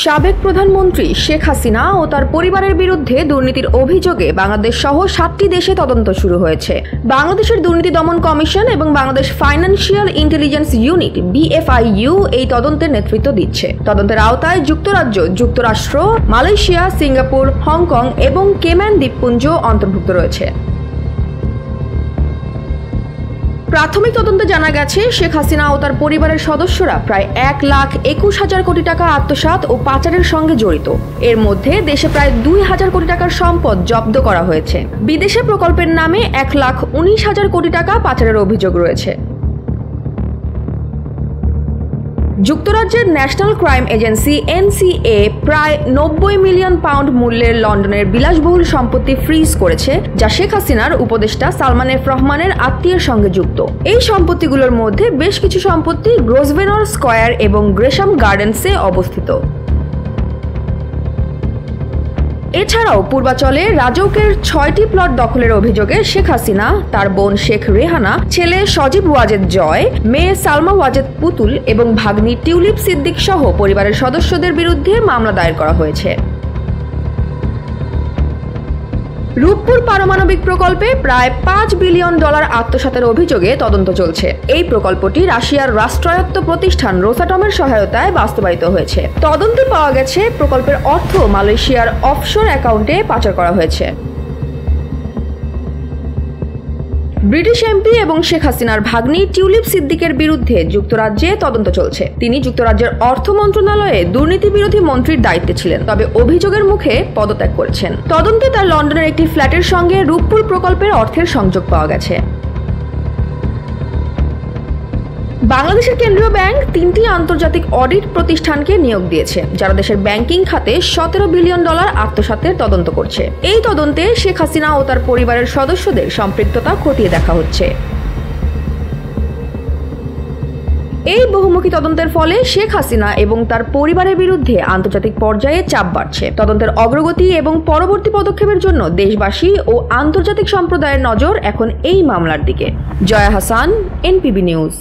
সাবেক প্রধানমন্ত্রী শেখ হাসিনা ও তার পরিবারের বিরুদ্ধে দুর্নীতির অভিযোগে বাংলাদেশ সহ 7টি দেশে তদন্ত শুরু হয়েছে। বাংলাদেশের দুর্নীতি দমন কমিশন এবং Bangladesh financial intelligence unit BFIU এই তদন্তের নেতৃত্ব দিচ্ছে। তদন্তের আওতায় যুক্তরাজ্য, যুক্তরাষ্ট্র, মালয়েশিয়া, সিঙ্গাপুর, হংকং এবং কেম্যান দ্বীপপুঞ্জ অন্তর্ভুক্ত রয়েছে। প্রাথমিক তদন্তে জানা গেছে, শেখ হাসিনা ও তার পরিবারের সদস্যরা প্রায় 1,21,000 কোটি টাকা আত্মসাৎ ও পাচারের সঙ্গে জড়িত। এর মধ্যে দেশে প্রায় 2,000 কোটি টাকার সম্পদ জব্দ করা হয়েছে। বিদেশে প্রকল্পের নামে 1,19,000 কোটি টাকা পাচারের অভিযোগ রয়েছে। যুক্তরাজ্যের ন্যাশনাল ক্রাইম এজেন্সি NCA প্রায় 90 মিলিয়ন পাউন্ড মূল্যের লন্ডনের বিলাসবহুল সম্পত্তি ফ্রিজ করেছে, যা শেখ হাসিনার উপদেষ্টা সালমান এফ রহমানের আত্মীয়ের সঙ্গে যুক্ত। এই সম্পত্তিগুলোর মধ্যে বেশ কিছু সম্পত্তি গ্রোসভেনর স্কয়ার এবং গ্রেশাম গার্ডেন্সে অবস্থিত। এছাড়াও পূর্বাচলে রাজৌকের 6টি প্লট দখলের অভিযোগে শেখ হাসিনা, তার বোন শেখ রেহানা, ছেলে সজীব ওয়াজেদ জয়, মেয়ে সালমা ওয়াজেদ পুতুল এবং ভাগ্নি টিউলিপ সিদ্দিক সহ পরিবারের সদস্যদের বিরুদ্ধে মামলা দায়ের করা হয়েছে। রূপপুর পারমাণবিক প্রকল্পে প্রায় $5 বিলিয়ন আত্মসাতের অভিযোগে তদন্ত চলছে। এই প্রকল্পটি রাশিয়ার রাষ্ট্রায়ত্ত প্রতিষ্ঠান রোসাটমের সহায়তায় বাস্তবায়িত হয়েছে। তদন্তে পাওয়া গেছে, প্রকল্পের অর্থ মালয়েশিয়ার অফশোর অ্যাকাউন্টে পাচার করা হয়েছে। ব্রিটিশ MP এবং শেখ হাসিনার ভাগ্নি টিউলিপ সিদ্দিকের বিরুদ্ধে যুক্তরাজ্যে তদন্ত চলছে। তিনি যুক্তরাজ্যের অর্থ মন্ত্রণালয়ে দুর্নীতি বিরোধী মন্ত্রীর দায়িত্বে ছিলেন, তবে অভিযোগের মুখে পদত্যাগ করেছেন। তদন্তে তার লন্ডনের একটি ফ্ল্যাটের সঙ্গে রূপপুর প্রকল্পের অর্থের সংযোগ পাওয়া গেছে। বাংলাদেশের কেন্দ্রীয় ব্যাংক 3টি আন্তর্জাতিক অডিট প্রতিষ্ঠানকে নিয়োগ দিয়েছে, যারা দেশের ব্যাংকিং খাতে $17 বিলিয়ন আত্মসাতের তদন্ত করছে। এই তদন্তে শেখ হাসিনা ও তার পরিবারের সদস্যদের সম্পৃক্ততা খতিয়ে দেখা হচ্ছে। এই বহুমুখী তদন্তের ফলে শেখ হাসিনা এবং তার পরিবারের বিরুদ্ধে আন্তর্জাতিক পর্যায়ে চাপ বাড়ছে। তদন্তের অগ্রগতি এবং পরবর্তী পদক্ষেপের জন্য দেশবাসী ও আন্তর্জাতিক সম্প্রদায়ের নজর এখন এই মামলার দিকে। Joya Hasan, NPB news.